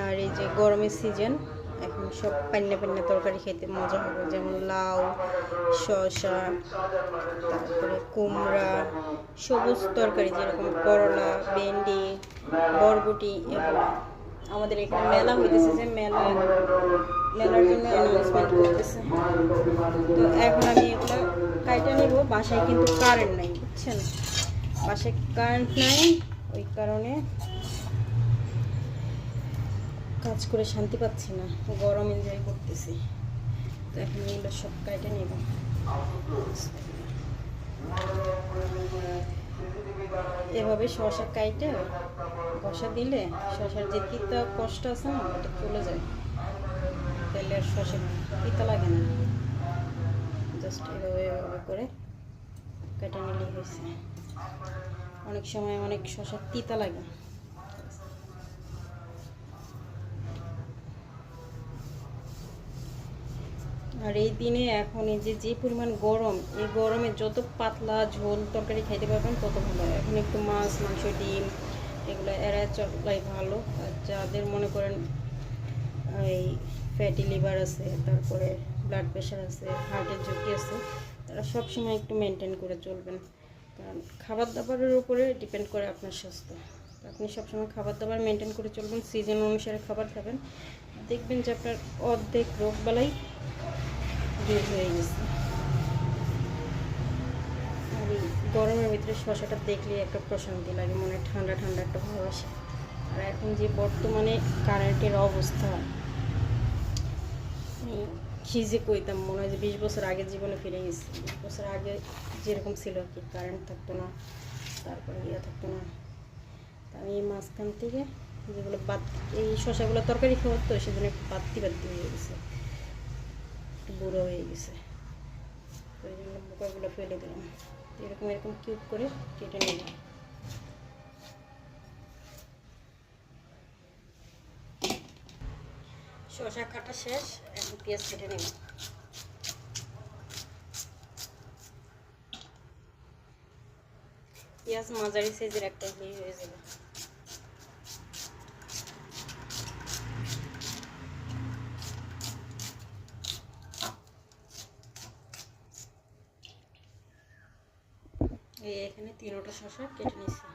আর এই যে গরমের সিজন, এখন সব পান্না পান্না তরকারি খেতে মজা হবে, যেমন লাউ, শসা, তারপরে কুমড়া, সবুজ তরকারি যেরকম করলা, ভেন্ডি, বরবটি, এগুলো। আমাদের এখানে মেলা হইতেছে, যে মেলার জন্য অ্যানাউন্সমেন্ট করতেছে। তো এখন আমি এগুলো কাইটা নিব। বাসায় কিন্তু কারেন্ট নাই, বুঝছেন, বাসায় কারেন্ট নাই, ওই কারণে কাজ করে শান্তি পাচ্ছি না, গরম এনজয় করতেছি। তো এখন এগুলো সব কাইটা নিব। এভাবে শসা কাইটে কষা দিলে শসার যে তিতা কষ্ট আছে না, ওটা চলে যায়, তাহলে আর শসা তিতা লাগে না। জাস্ট এভাবে এভাবে করে কেটে নিলেই হয়েছে। অনেক সময় অনেক শসা তিতা লাগে। আর এই দিনে এখন এই যে পরিমাণ গরম, এই গরমে যত পাতলা ঝোল তরকারি খাইতে পারবেন তত ভালো। এখন একটু মাছ, মাংস, ডিম এগুলো এড়ায় চলাই ভালো। আর যাদের মনে করেন এই ফ্যাটি লিভার আছে, তারপরে ব্লাড প্রেশার আছে, হার্টের ঝুঁকি আছে, তারা সবসময় একটু মেনটেন করে চলবেন। কারণ খাবার দাবারের উপরে ডিপেন্ড করে আপনার স্বাস্থ্য। আপনি সবসময় খাবার দাবার মেনটেন করে চলবেন, সিজন অনুসারে খাবার খাবেন, দেখবেন যে আপনার অর্ধেক রোগ বালাই দূর হয়ে গেছে। আর এই গরমের ভিতরে শসাটা দেখলে একটা প্রশান্তি লাগে, মনে ঠান্ডা ঠান্ডা একটা ভাব আসে। আর এখন যে বর্তমানে কারেন্টের অবস্থা, কি যে কইতাম, মনে হয় যে 20 বছর আগে জীবনে ফিরে গেছি। 20 বছর আগে যেরকম ছিল আর কি, কারেন্ট থাকতো না, তারপরে থাকতো না। আমি এই মাঝখান থেকে যেগুলো এই শসাগুলো তরকারি খাওয়ার, তো সেজন্য একটু বাত্তি হয়ে গেছে, একটু বুড়ো হয়ে গেছে, তো এই জন্য বোকাগুলো ফেলে দিলাম। এরকম এরকম কিউব করে কেটে নিলাম। শসা কাটা শেষ, এখন পেঁয়াজ কেটে নেব। পেঁয়াজ মাঝারি সাইজের একটা হয়ে যাবে। এই এখানে 3টা শসা কেটে নিয়েছি।